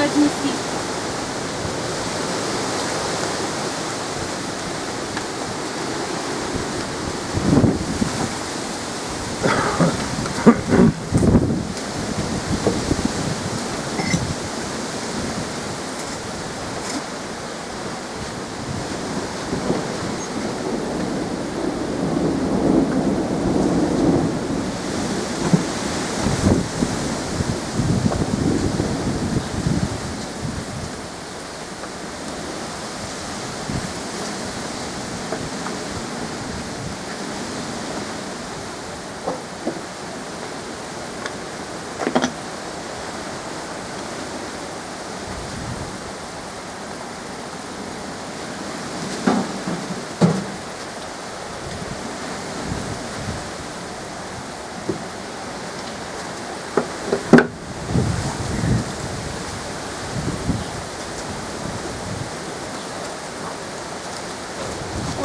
отнести.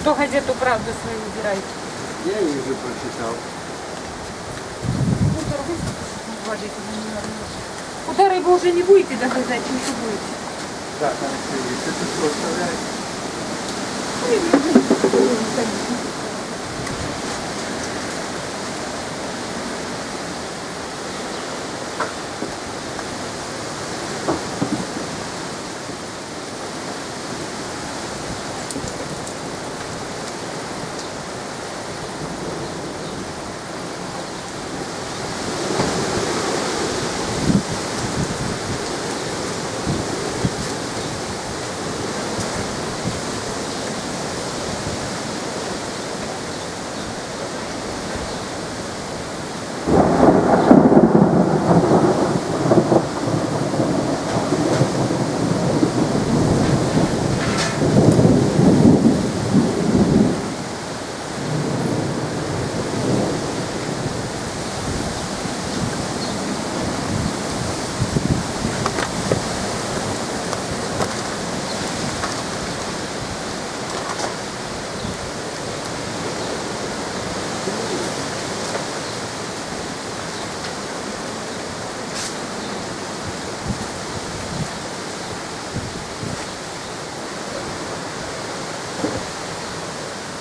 Кто газету «Правда» свою выбирает? Я її вже прочитав. Куда рыбу уже не будете догрызать, что будете? Так, Анастасія, ти тут поставляєш?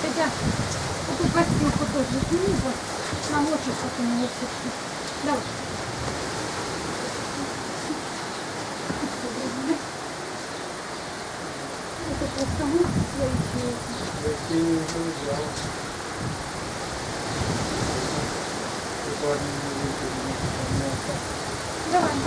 Хотя, эту костюмку тоже сними, вот, намочишь, как у меня все. Давай. Это просто мух свои. Я її вже взяв. Давай.